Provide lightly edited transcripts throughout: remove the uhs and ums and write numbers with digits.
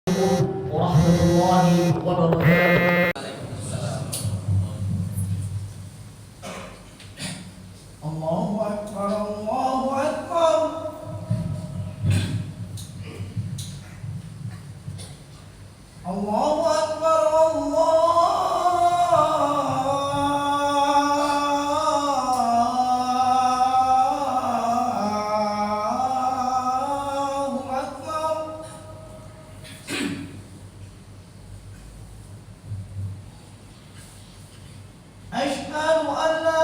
warahmatullahi wabarakatuh. Allahu Akbar, Allahu Akbar. Allahu Akbar, Allahu Akbar. Asyhadu an la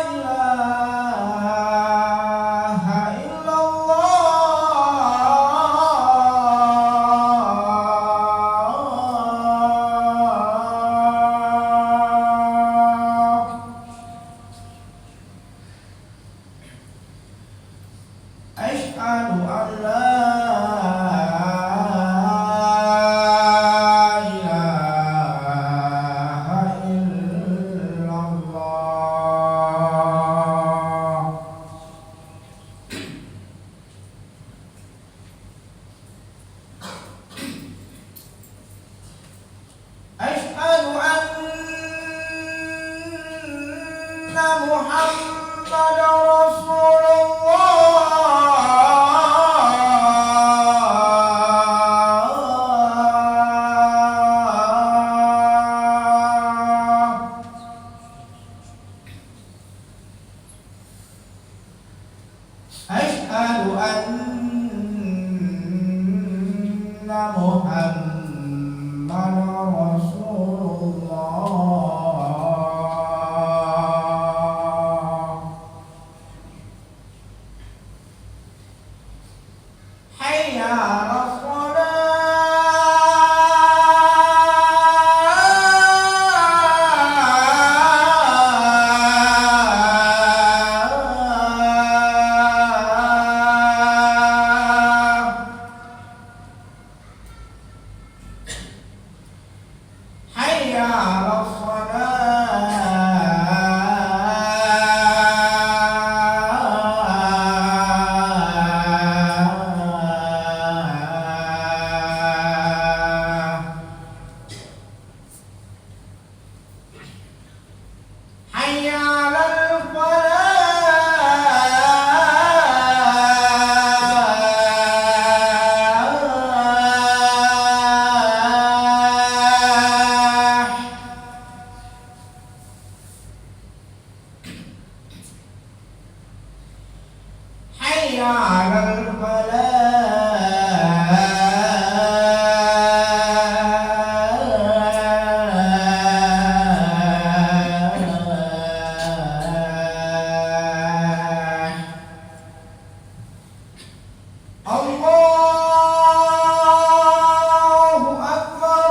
ilaha illallah. Asyhadu an la ilaha illallah. Asyhadu anna Muhammadar Rasulullah. Asyhadu anna Muhammadar Rasulullah. Hayya 'alas shalah. Hayya 'alas shalah. Hayya 'alal falah. Hayya 'alal falah. Allahu Akbar,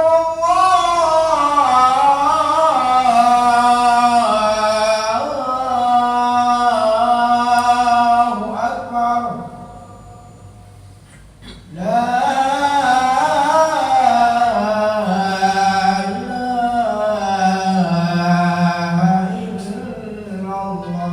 Allahu Akbar. La ilaha illallah.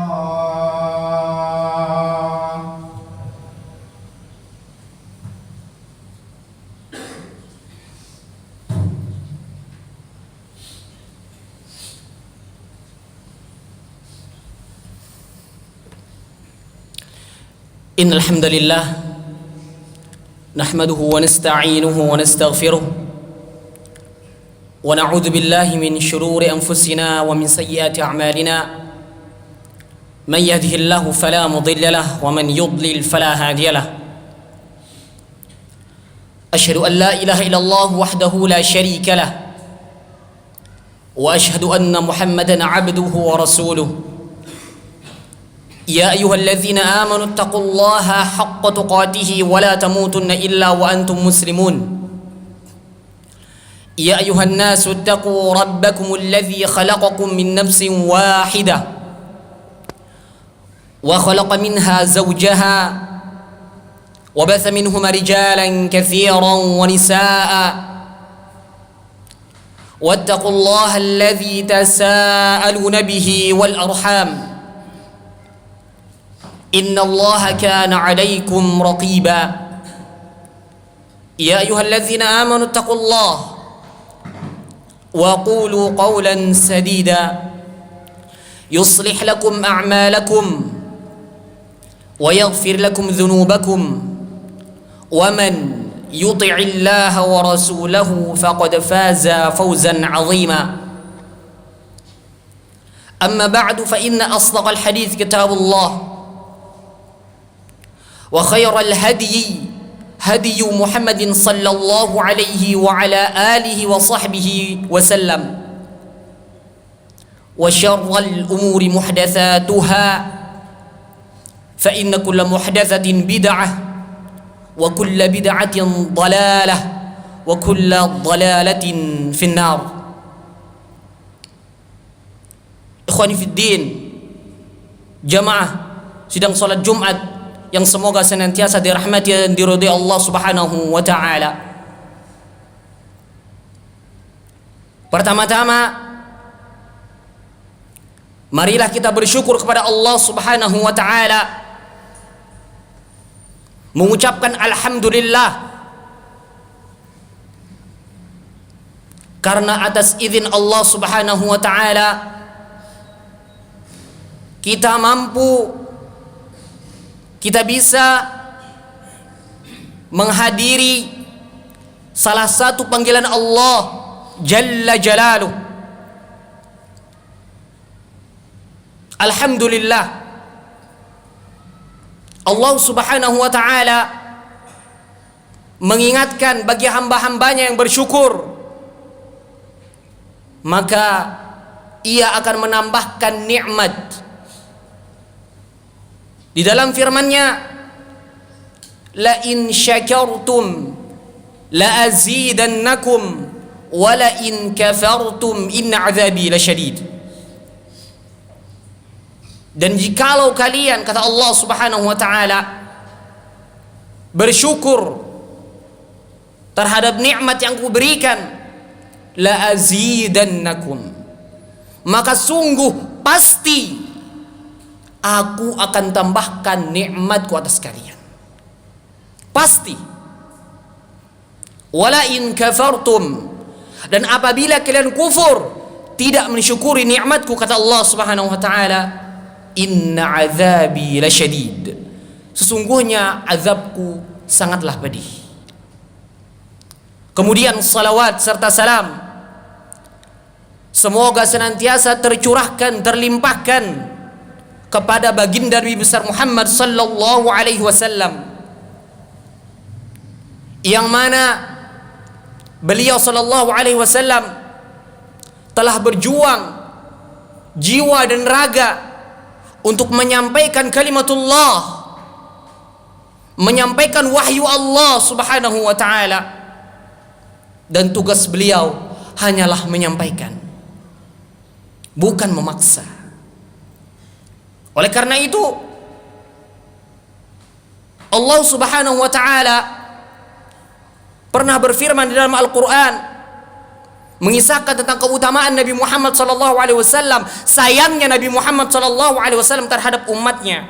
إن الحمد لله نحمده ونستعينه ونستغفره ونعوذ بالله من شرور أنفسنا ومن سيئات أعمالنا من يهده الله فلا مضل له ومن يضلل فلا هادي له أشهد أن لا إله إلا الله وحده لا شريك له وأشهد أن محمدًا عبده ورسوله يا أيها الذين آمنوا اتقوا الله حق تقاته ولا تموتن إلا وأنتم مسلمون يا أيها الناس اتقوا ربكم الذي خلقكم من نفس واحدة وخلق منها زوجها وبث منهما رجالا كثيرا ونساء واتقوا الله الذي تساءلون به والأرحام إن الله كان عليكم رقيبا يا أيها الذين آمنوا اتقوا الله وقولوا قولا سديدا يصلح لكم أعمالكم ويغفر لكم ذنوبكم ومن يطع الله ورسوله فقد فاز فوزا عظيما أما بعد فإن أصدق الحديث كتاب الله وخير الهدي هدي محمد صلى الله عليه وعلى آله وصحبه وسلم وشر الأمور محدثاتها فإن كل محدثة بدعة وكل بدعة ضلالة وكل ضلالة في النار. Ikhwani fiddin, jamaah sidang salat Jumat yang semoga senantiasa dirahmati dan diridhai Allah Subhanahu wa taala. Pertama-tama marilah kita bersyukur kepada Allah Subhanahu wa taala, mengucapkan alhamdulillah karena atas izin Allah Subhanahu wa taala kita mampu, kita bisa menghadiri salah satu panggilan Allah Jalla Jalaluh. Alhamdulillah, Allah Subhanahu wa taala mengingatkan bagi hamba-hambanya yang bersyukur, maka Ia akan menambahkan nikmat. Di dalam firman-Nya, la in syakartum la azidannakum wa la in kafartum inna azabi lasyadid. Dan jikalau kalian, kata Allah Subhanahu wa taala, bersyukur terhadap nikmat yang kuberikan, la azidannakum, maka sungguh pasti aku akan tambahkan nikmatku atas kalian. Pasti. Wala in kafartum, dan apabila kalian kufur, tidak mensyukuri nikmatku, kata Allah Subhanahu wa taala, inna azabi lasyadid, sesungguhnya azabku sangatlah pedih. Kemudian salawat serta salam semoga senantiasa tercurahkan, terlimpahkan kepada baginda Nabi besar Muhammad sallallahu alaihi wasallam, yang mana beliau sallallahu alaihi wasallam telah berjuang jiwa dan raga untuk menyampaikan kalimatullah, menyampaikan wahyu Allah Subhanahu wa taala, dan tugas beliau hanyalah menyampaikan, bukan memaksa. Oleh karena itu Allah Subhanahu wa taala pernah berfirman di dalam Al-Qur'an mengisahkan tentang keutamaan Nabi Muhammad sallallahu alaihi wasallam, sayangnya Nabi Muhammad sallallahu alaihi wasallam terhadap umatnya.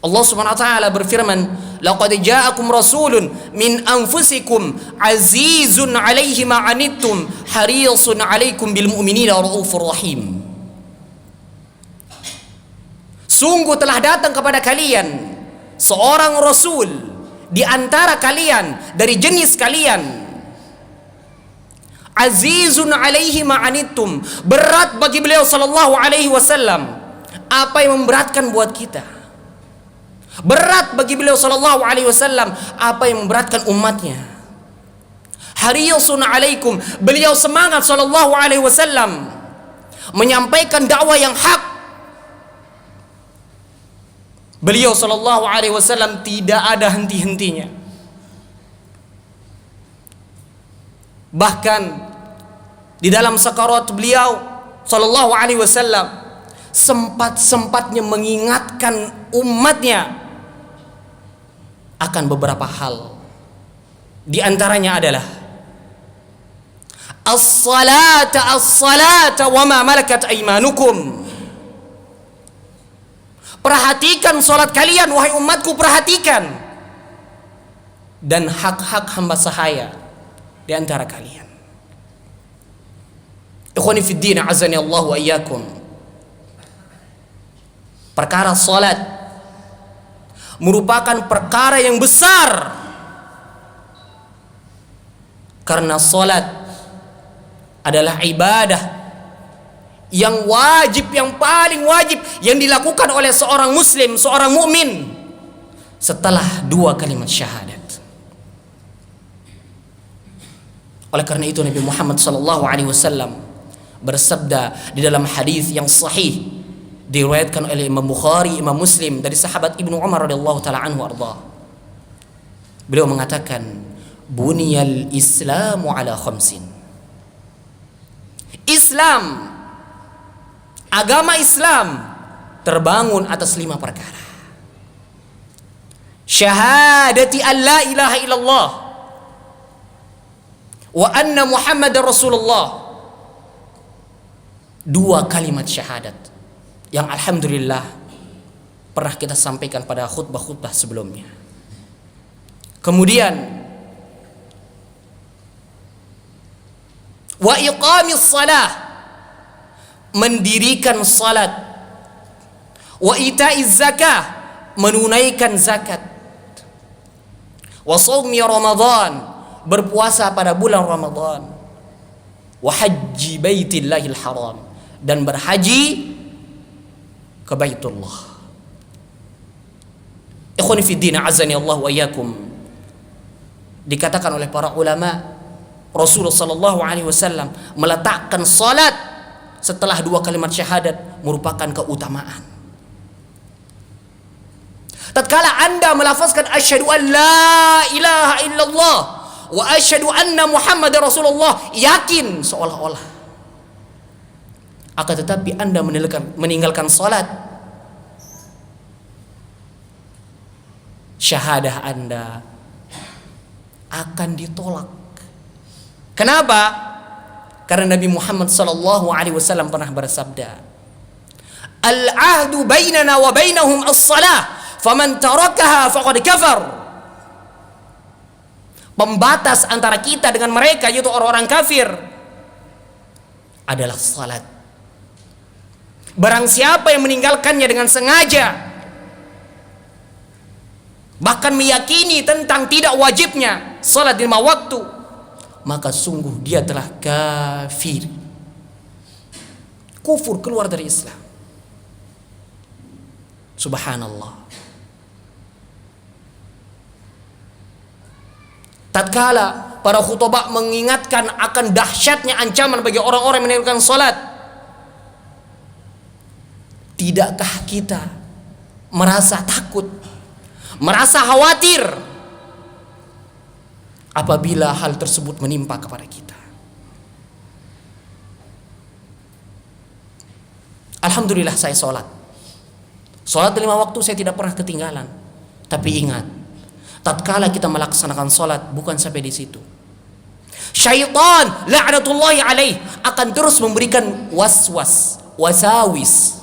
Allah Subhanahu wa taala berfirman, laqad ja'akum rasulun min anfusikum azizun 'alaihi ma 'anittum harisun 'alaikum bil mu'minina raufur rahim. Sungguh telah datang kepada kalian seorang rasul di antara kalian, dari jenis kalian, azizun alaihi ma'anittum, berat bagi beliau sallallahu alaihi wasallam apa yang memberatkan buat kita. Berat bagi beliau sallallahu alaihi wasallam apa yang memberatkan umatnya. Harisun alaikum, beliau semangat sallallahu alaihi wasallam menyampaikan dakwah yang hak. Beliau sallallahu alaihi wasallam tidak ada henti-hentinya. Bahkan di dalam sakarat beliau sallallahu alaihi wasallam sempat-sempatnya mengingatkan umatnya akan beberapa hal. Di antaranya adalah as-salata as-salata wa ma malakat aymanukum. Perhatikan salat kalian, wahai umatku, perhatikan. dan hak-hak hamba sahaya di antara kalian. Ikhwani fid din, azani Allah wa iyyakum. Perkara salat merupakan perkara yang besar, karena salat adalah ibadah yang wajib, yang paling wajib yang dilakukan oleh seorang muslim, seorang mukmin setelah dua kalimat syahadat. Oleh karena itu Nabi Muhammad sallallahu alaihi wasallam bersabda di dalam hadis yang sahih diriwayatkan oleh Imam Bukhari, Imam Muslim dari sahabat Ibnu Umar radhiyallahu taala anhu arda. Beliau mengatakan, "Buniyal Islamu ala khamsin." Islam, agama Islam terbangun atas 5 perkara. Syahadati an la ilaha illallah wa anna Muhammadar Rasulullah. 2 kalimat syahadat yang alhamdulillah pernah kita sampaikan pada khutbah-khutbah sebelumnya. Kemudian wa iqamis salah, mendirikan salat. Wa itaiz zakah, menunaikan zakat. Wa shaumi Ramadan, berpuasa pada bulan Ramadan. Wa hajji baitillahil haram, dan berhaji ke Baitullah. Ikhwani fid din, azani Allah wa iyyakum. Dikatakan oleh para ulama, Rasulullah sallallahu alaihi wasallam meletakkan salat setelah 2 kalimat syahadat merupakan keutamaan. Tatkala Anda melafazkan asyhadu an la ilaha illallah wa asyhadu anna Muhammadar Rasulullah, yakin seolah-olah. Akan tetapi Anda meninggalkan salat, syahadah Anda akan ditolak. Kenapa? Karena Nabi Muhammad sallallahu alaihi wasallam pernah bersabda, "Al-ahdu bainana wa bainahum as-salah, faman tarakaha faqad kafar." Pembatas antara kita dengan mereka, yaitu orang-orang kafir, adalah salat. Barang siapa yang meninggalkannya dengan sengaja, bahkan meyakini tentang tidak wajibnya salat di 5 waktu, maka sungguh dia telah kafir, kufur, keluar dari Islam. Subhanallah. Tatkala para khutbah mengingatkan akan dahsyatnya ancaman bagi orang-orang yang meninggalkan salat, tidakkah kita merasa takut, merasa khawatir apabila hal tersebut menimpa kepada kita? Alhamdulillah saya sholat 5 waktu saya tidak pernah ketinggalan. Tapi ingat, tatkala kita melaksanakan sholat, bukan sampai di situ. Syaitan la'natullahi alaih akan terus memberikan wasawis,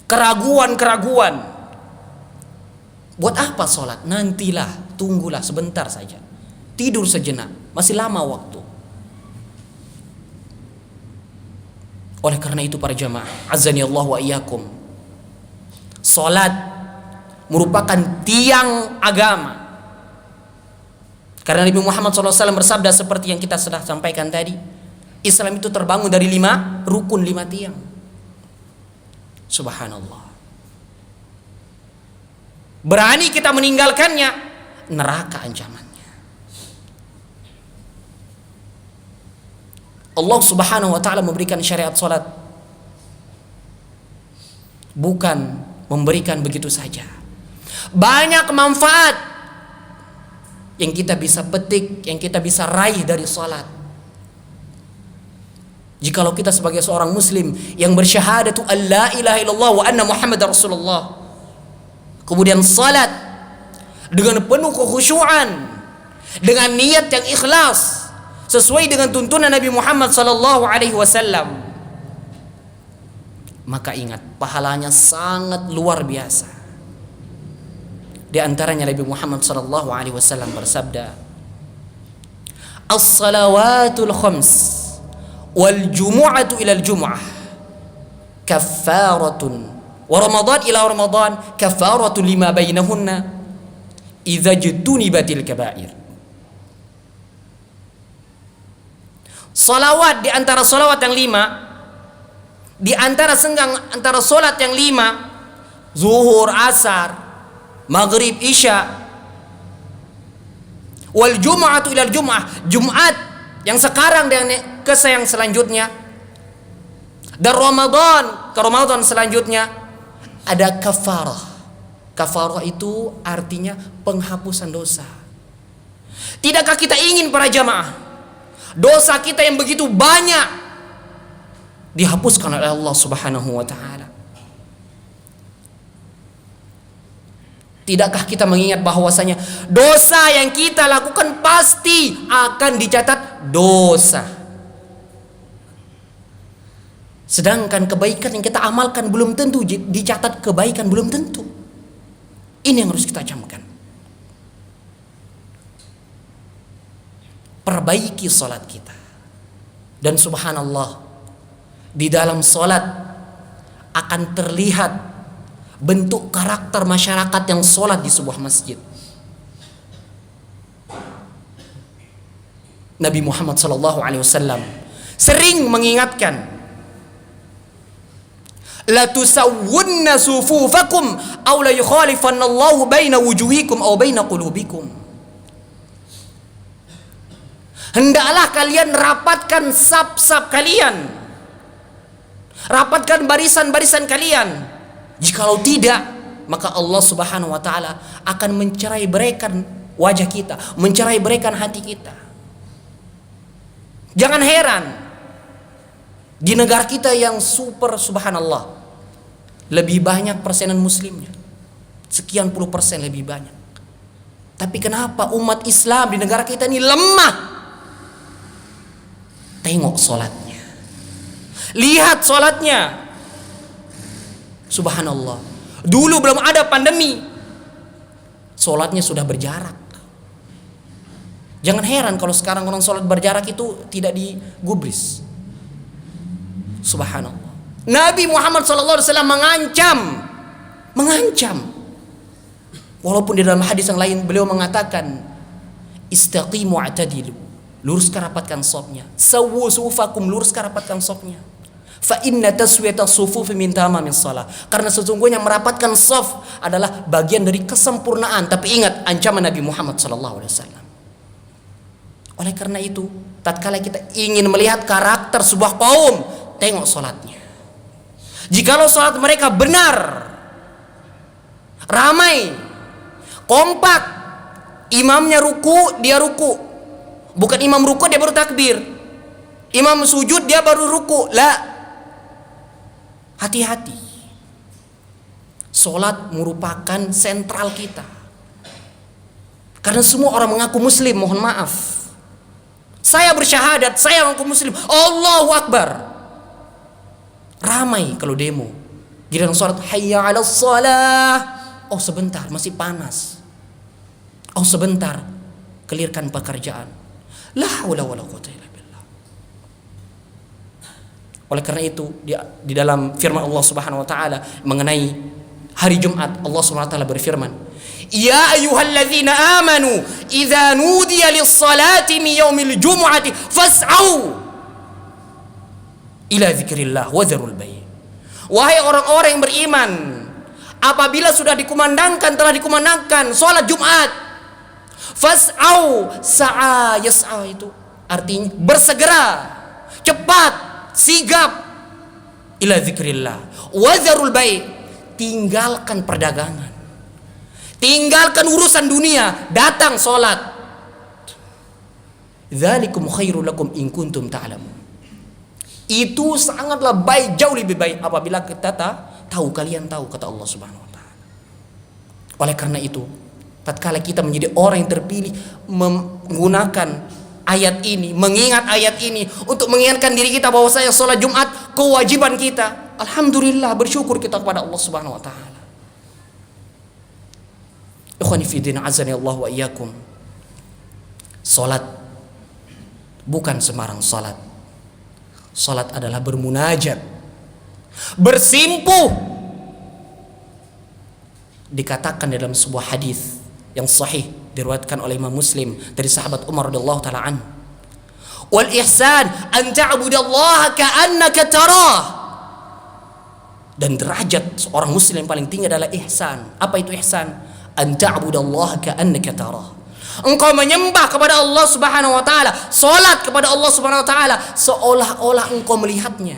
keraguan. Buat apa sholat? Nantilah, tunggulah sebentar saja, tidur sejenak, masih lama waktu. Oleh karena itu para jamaah, azani Allah wa iyyakum, sholat merupakan tiang agama. Karena Nabi Muhammad SAW bersabda seperti yang kita sudah sampaikan tadi, Islam itu terbangun dari 5 rukun, 5 tiang. Subhanallah. Berani kita meninggalkannya, neraka ancamannya. Allah Subhanahu wa taala memberikan syariat salat bukan memberikan begitu saja. Banyak manfaat yang kita bisa petik, yang kita bisa raih dari salat. Jikalau kita sebagai seorang muslim yang bersyahadatu an la ilaha illallah wa anna Muhammadar Rasulullah, kemudian salat dengan penuh kekhusyuan, dengan niat yang ikhlas sesuai dengan tuntunan Nabi Muhammad sallallahu alaihi wasallam, maka ingat, pahalanya sangat luar biasa. Di antaranya Nabi Muhammad sallallahu alaihi wasallam bersabda, "As-salawatul khams wal jumu'atu ila al-jumu'ah kaffaratun wa ramadan ila ramadan kaffaratun lima bainahunna idza jutunibatil kaba'ir." Salawat di antara salawat yang 5, di antara senggang antara salat yang 5, zuhur, asar, maghrib, isya, wal jumu'atu ilal jumu'ah, Jumat yang sekarang dan ke yang selanjutnya, dan Ramadan ke Ramadan selanjutnya, ada kafarah. Kafarah itu artinya penghapusan dosa. Tidakkah kita ingin para jamaah dosa kita yang begitu banyak dihapuskan oleh Allah Subhanahu wa taala? Tidakkah kita mengingat bahwasanya dosa yang kita lakukan pasti akan dicatat dosa, sedangkan kebaikan yang kita amalkan belum tentu dicatat kebaikan, belum tentu. Ini yang harus kita camkan. Perbaiki salat kita. Dan subhanallah, di dalam salat akan terlihat bentuk karakter masyarakat yang salat di sebuah masjid. Nabi Muhammad sallallahu alaihi wasallam sering mengingatkan, la tusawwunna sufufakum aw la yukhalifannallahu baina wujuhikum aw baina qulubikum. Hendaklah kalian rapatkan saf-saf kalian, rapatkan barisan-barisan kalian. Jikalau tidak, maka Allah Subhanahu wa taala akan mencerai-beraikan wajah kita, mencerai-beraikan hati kita. Jangan heran di negara kita yang super, subhanallah, lebih banyak persenan muslimnya, sekian puluh persen lebih banyak. Tapi kenapa umat Islam di negara kita ini lemah? Tengok solatnya, lihat solatnya. Subhanallah, dulu belum ada pandemi, solatnya sudah berjarak. Jangan heran kalau sekarang orang solat berjarak itu tidak digubris. Subhanallah. Nabi Muhammad SAW mengancam. Walaupun di dalam hadis yang lain beliau mengatakan, istaqimu atadilu, luruskan rapatkan safnya. Sawwu sufakum, luruskan rapatkan safnya. Fa inna taswiyata sufufi min tamamis shalah. Karena sesungguhnya merapatkan saf adalah bagian dari kesempurnaan. Tapi ingat ancaman Nabi Muhammad SAW. Oleh karena itu, tatkala kita ingin melihat karakter sebuah kaum, tengok salatnya. Jikalau salat mereka benar, ramai, kompak, imamnya ruku, dia ruku. Bukan imam ruku dia baru takbir, imam sujud dia baru ruku. La, hati-hati. Salat merupakan sentral kita. Karena semua orang mengaku muslim, mohon maaf. Saya bersyahadat, saya mengaku muslim. Allahu Akbar. Ramai kalau demo. Giliran salat, hayya 'alas shalah. Oh sebentar, masih panas. Oh sebentar, kelirkan pekerjaan. La haula wala quwwata illa billah. Oleh karena itu di dalam firman Allah Subhanahu wa taala mengenai hari Jumat, Allah Subhanahu wa taala berfirman, ya ayyuhalladzina amanu idza nudiya lis-salati min yaumil jumu'ati fas'au ila dzikrillah wa dzarul bai'. Wahai orang-orang yang beriman, apabila sudah telah dikumandangkan salat Jumat, fas'au, sa'a yas'a itu artinya bersegera, cepat, sigap, ila dzikrillah wa dzarul bai', tinggalkan perdagangan, tinggalkan urusan dunia, datang salat. Dzalikum khairul lakum in kuntum ta'lamun. Itu sangatlah baik, jauh lebih baik apabila kita tahu, kalian tahu, kata Allah Subhanahu wa taala. Oleh karena itu, tatkala kita menjadi orang yang terpilih menggunakan ayat ini, mengingat ayat ini untuk mengingatkan diri kita bahwa saya salat Jumat kewajiban kita. Alhamdulillah, bersyukur kita kepada Allah Subhanahu wa taala. Ikhwani fi din azani Allah wa iyyakum. Salat bukan sembarang salat. Salat adalah bermunajat, bersimpuh. Dikatakan dalam sebuah hadis yang sahih diriwayatkan oleh Imam Muslim dari sahabat Umar radhiyallahu taala an. Wal ihsan an ta'budallaha ka'annaka tarah. Dan derajat seorang muslim yang paling tinggi adalah ihsan. Apa itu ihsan? An ta'budallaha ka'annaka tarah. Engkau menyembah kepada Allah Subhanahu wa taala, salat kepada Allah Subhanahu wa taala seolah-olah engkau melihatnya.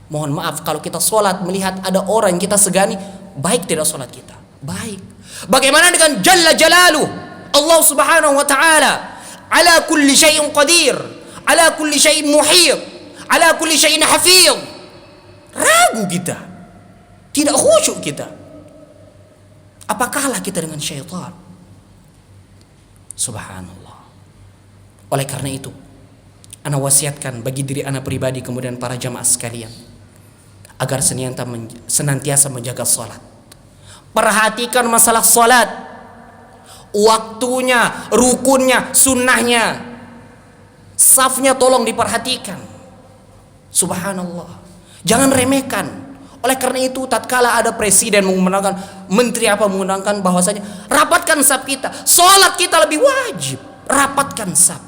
Mohon maaf kalau kita salat melihat ada orang yang kita segani, baik tidak salat kita? Baik. Bagaimana dengan Jalla Jalaluh? Allah Subhanahu wa taala ala kulli syai'in qadir, ala kulli syai'in muhit, ala kulli syai'in hafiz. Ragu kita, tidak khusyuk kita. Apakahlah kita dengan syaitan? Subhanallah. Oleh karena itu, ana wasiatkan bagi diri ana pribadi kemudian para jamaah sekalian agar senantiasa menjaga salat. Perhatikan masalah salat, waktunya, rukunnya, sunnahnya, safnya tolong diperhatikan. Subhanallah, jangan remehkan. Oleh karena itu, tatkala ada presiden mengumandangkan, menteri apa mengumandangkan bahwasanya rapatkan saf kita, salat kita lebih wajib. Rapatkan saf,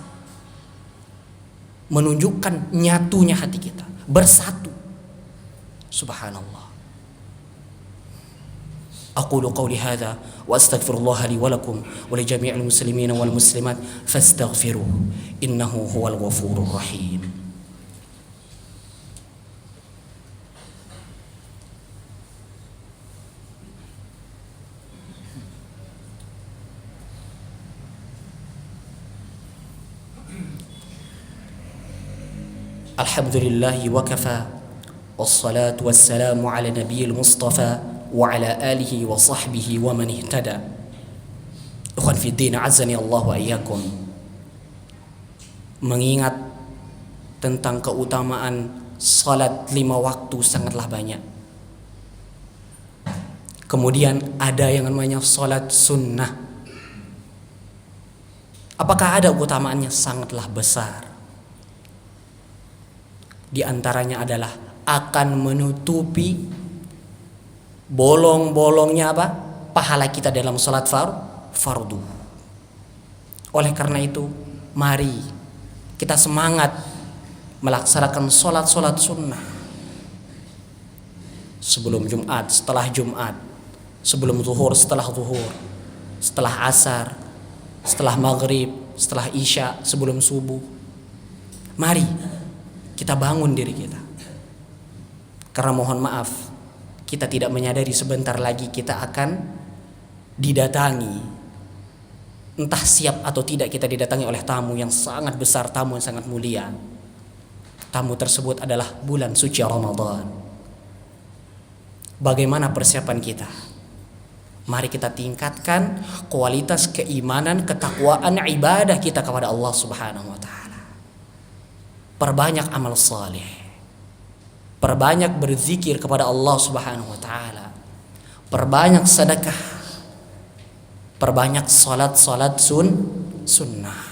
menunjukkan nyatunya hati kita, bersatu. Subhanallah. Aqulu qawli hadha wa astaghfirullah li wa lakum wa li jami'il muslimina wal muslimat fastaghfiruh innahu huwal ghafurur rahim. Alhamdulillahi wa kafa wassalatu wassalamu ala nabiyil mustafa wa ala alihi wa sahbihi wa man ihtada. Ikhwan fi din azani Allah wa iyyakum. Mengingat tentang keutamaan salat 5 waktu sangatlah banyak. Kemudian ada yang namanya salat sunnah. Apakah ada keutamaannya? Sangatlah besar. Di antaranya adalah akan menutupi bolong-bolongnya apa? Pahala kita dalam salat fardu. Oleh karena itu, mari kita semangat melaksanakan salat-salat sunnah. Sebelum Jumat, setelah Jumat, sebelum zuhur, setelah zuhur, setelah asar, setelah maghrib, setelah isya, sebelum subuh. Mari kita bangun diri kita. Karena mohon maaf, kita tidak menyadari sebentar lagi kita akan didatangi. Entah siap atau tidak kita didatangi oleh tamu yang sangat besar, tamu yang sangat mulia. Tamu tersebut adalah bulan suci Ramadan. Bagaimana persiapan kita? Mari kita tingkatkan kualitas keimanan, ketakwaan, ibadah kita kepada Allah Subhanahu wa taala. Perbanyak amal saleh, perbanyak berzikir kepada Allah Subhanahu wa taala, perbanyak sedekah, perbanyak salat sunnah.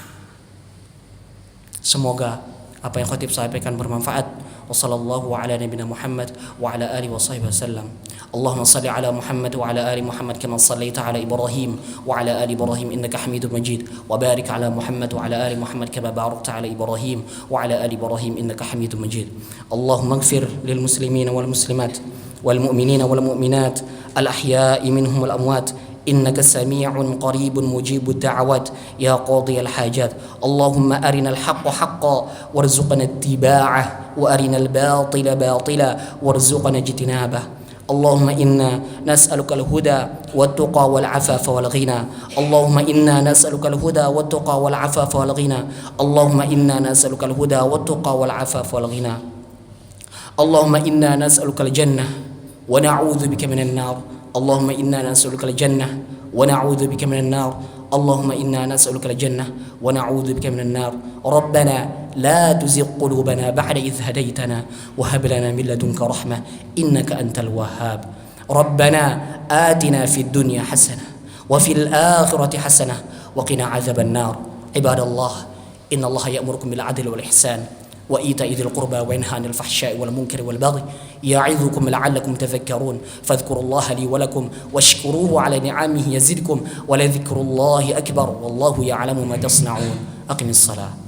Semoga apa yang khatib sampaikan bermanfaat. Wassallallahu ala nabiyina Muhammad wa ala alihi wa sahbihi wasallam. Allahumma salli ala Muhammad wa ala ali Muhammad kama sallaita ala Ibrahim wa ala ali Ibrahim innaka Hamidum Majid. Wa barik ala Muhammad wa ala ali Muhammad kama barakta ala Ibrahim wa ala ali Ibrahim innaka Hamidum Majid. Allahumma ighfir lil muslimina wal muslimat wal mu'minina wal mu'minat al ahya'i minhum wal amwat. إنك سميع قريب مجيب الدعوات يا قاضي الحاجات اللهم أرنا الحق حقا وارزقنا اتباعه وأرنا الباطل باطلا وارزقنا اجتنابه اللهم إنا نسألك الهدى والتقى والعفاف والغنى اللهم إنا نسألك الهدى والتقى والعفاف والغنى اللهم إنا نسألك الهدى والتقى والعفاف والغنى اللهم إنا نسألك الجنة ونعوذ بك من النار اللهم إنا نسألك الجنة ونعوذ بك من النار اللهم إنا نسألك الجنة ونعوذ بك من النار ربنا لا تزغ قلوبنا بعد إذ هديتنا وهب لنا من لدنك رحمة إنك أنت الوهاب ربنا آتنا في الدنيا حسنة وفي الآخرة حسنة وقنا عذاب النار. عباد الله، إن الله يأمركم بالعدل والإحسان وإيتاء ذي القربى وينهى عن الفحشاء والمنكر والبغي يعظكم لعلكم تذكرون. فاذكروا الله لي ولكم واشكروه على نعمه يزدكم ولذكر الله أكبر والله يعلم ما تصنعون. أقم الصلاة.